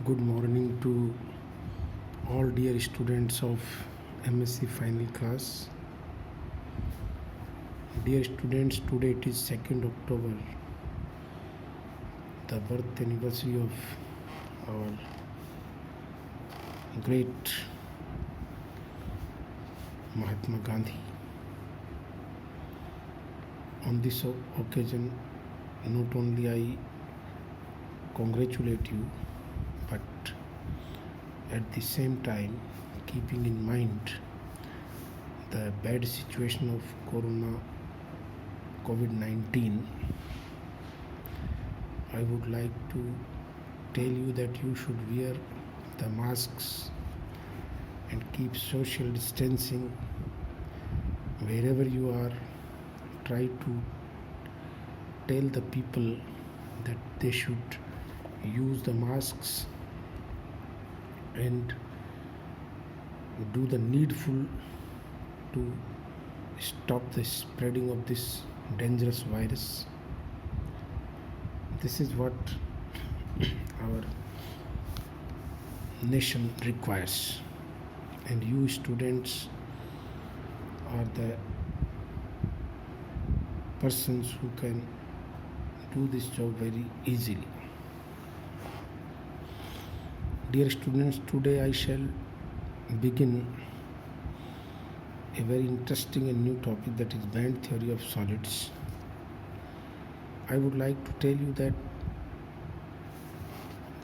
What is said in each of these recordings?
Good morning to all dear students of MSc final class. Dear students, today it is 2nd October, the birth anniversary of our great Mahatma Gandhi. On this occasion, not only I congratulate you, but at the same time, keeping in mind the bad situation of COVID-19, I would like to tell you that you should wear the masks and keep social distancing wherever you are. Try to tell the people that they should use the masks and do the needful to stop the spreading of this dangerous virus. This is what our nation requires, and you students are the persons who can do this job very easily. Dear students, today I shall begin a very interesting and new topic, that is band theory of solids. I would like to tell you that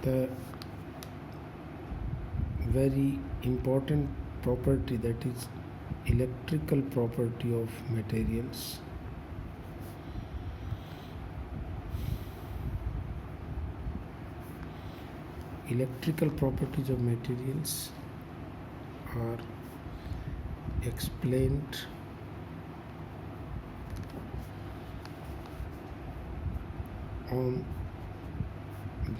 the very important property, that is electrical property of materials, electrical properties of materials are explained on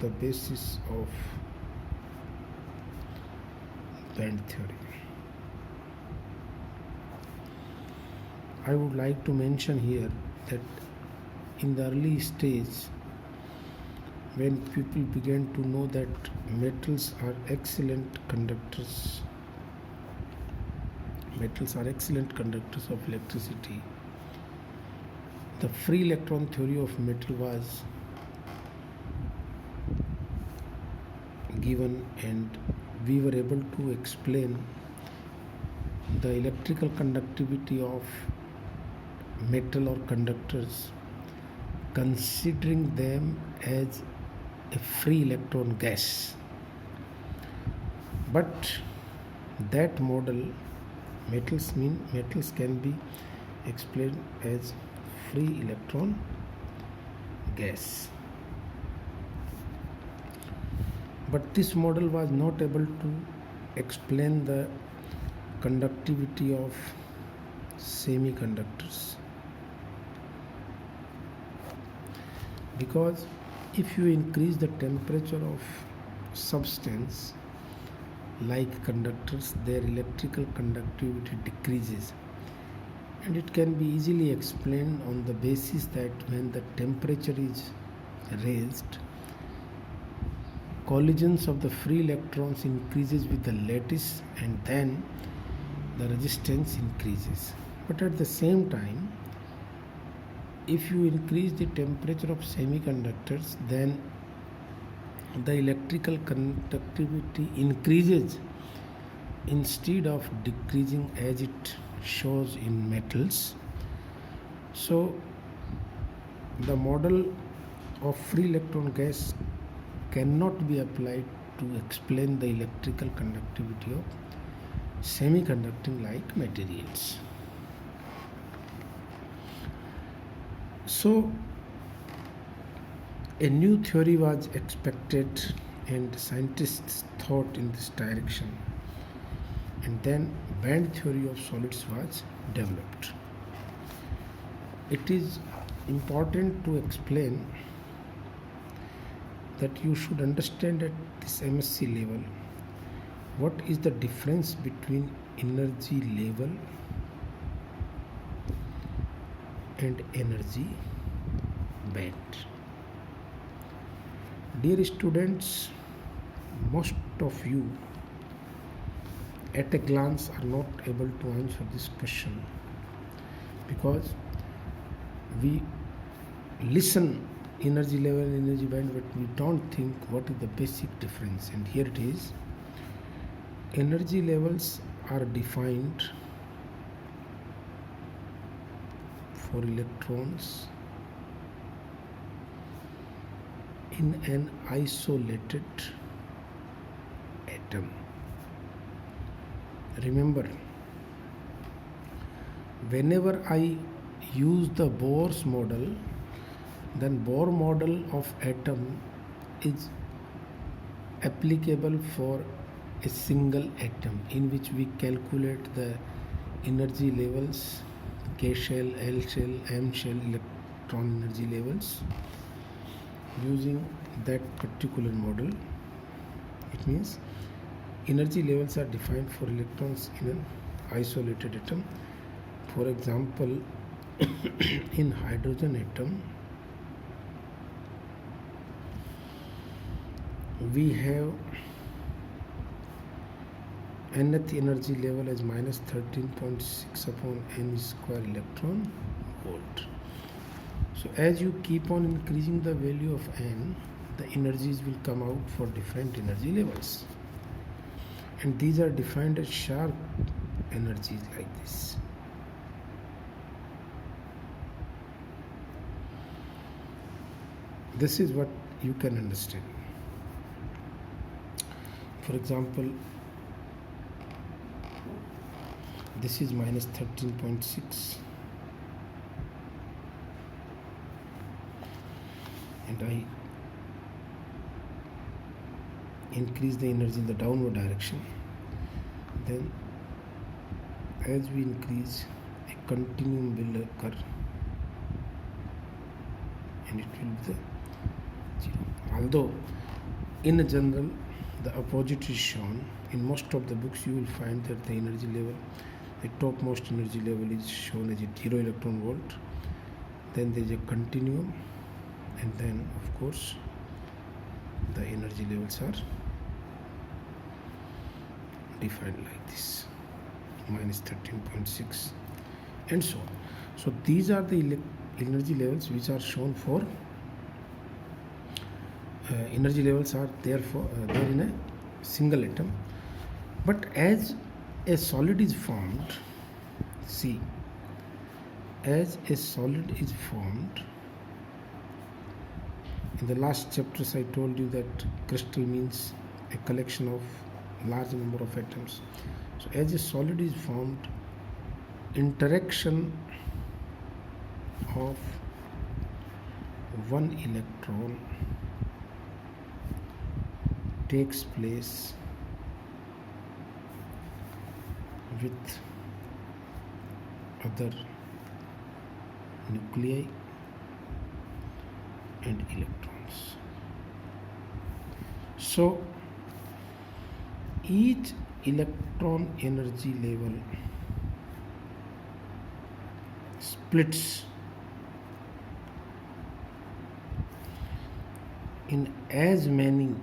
the basis of band theory. I would like to mention here that in the early stage, when people began to know that metals are excellent conductors of electricity, the free electron theory of metal was given, and we were able to explain the electrical conductivity of metal or conductors, considering them as a free electron gas. But that model, metals can be explained as free electron gas. But this model was not able to explain the conductivity of semiconductors, because if you increase the temperature of substance like conductors, their electrical conductivity decreases, and it can be easily explained on the basis that when the temperature is raised, collisions of the free electrons increases with the lattice, and then the resistance increases. But at the same time, if you increase the temperature of semiconductors, then the electrical conductivity increases instead of decreasing, as it shows in metals. So the model of free electron gas cannot be applied to explain the electrical conductivity of semiconducting like materials. So a new theory was expected, and scientists thought in this direction, and then band theory of solids was developed. It is important to explain that you should understand at this MSc level what is the difference between energy level and energy band. Dear students, most of you at a glance are not able to answer this question, because we listen energy level and energy band, but we don't think what is the basic difference. And here it is. Energy levels are defined for electrons in an isolated atom. Remember, whenever I use the Bohr's model, then Bohr model of atom is applicable for a single atom, in which we calculate the energy levels, K shell, L shell, M shell, electron energy levels using that particular model. It means energy levels are defined for electrons in an isolated atom. For example, in hydrogen atom, we have nth energy level as minus 13.6 upon n square electron volt. So as you keep on increasing the value of n, the energies will come out for different energy levels, and these are defined as sharp energies like this. This is what you can understand. For example, this is minus 13.6, and I increase the energy in the downward direction. Then as we increase, a continuum will occur, and it will be the 0. Although in general the opposite is shown, in most of the books you will find that the energy level, the topmost energy level, is shown as a 0 electron volt. Then there is a continuum, and then of course the energy levels are defined like this, minus 13.6 and so on. So these are the energy levels which are shown for energy levels are there for there in a single atom. But as a solid is formed, see, as a solid is formed, in the last chapters I told you that crystal means a collection of large number of atoms. So as a solid is formed, interaction of one electron takes place with other nuclei and electrons. So each electron energy level splits in as many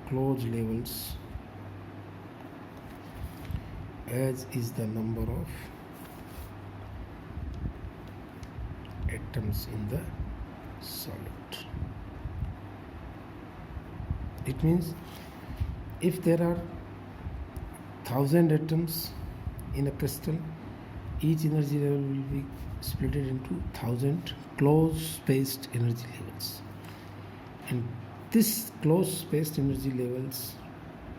closed levels as is the number of atoms in the solid. It means if there are 1000 atoms in a crystal, each energy level will be split into 1000 close spaced energy levels, and this close spaced energy levels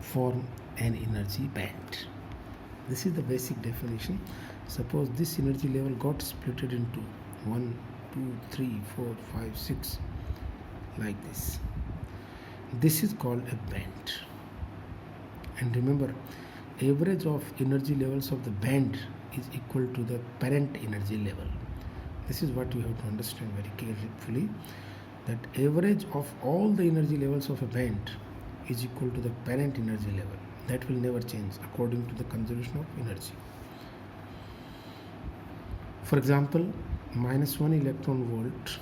form an energy band. This is the basic definition. Suppose this energy level got split into 1, 2, 3, 4, 5, 6 like this. This is called a band. And remember, average of energy levels of the band is equal to the parent energy level. This is what you have to understand very carefully, that average of all the energy levels of a band is equal to the parent energy level. That will never change according to the conservation of energy. For example, -1 electron volt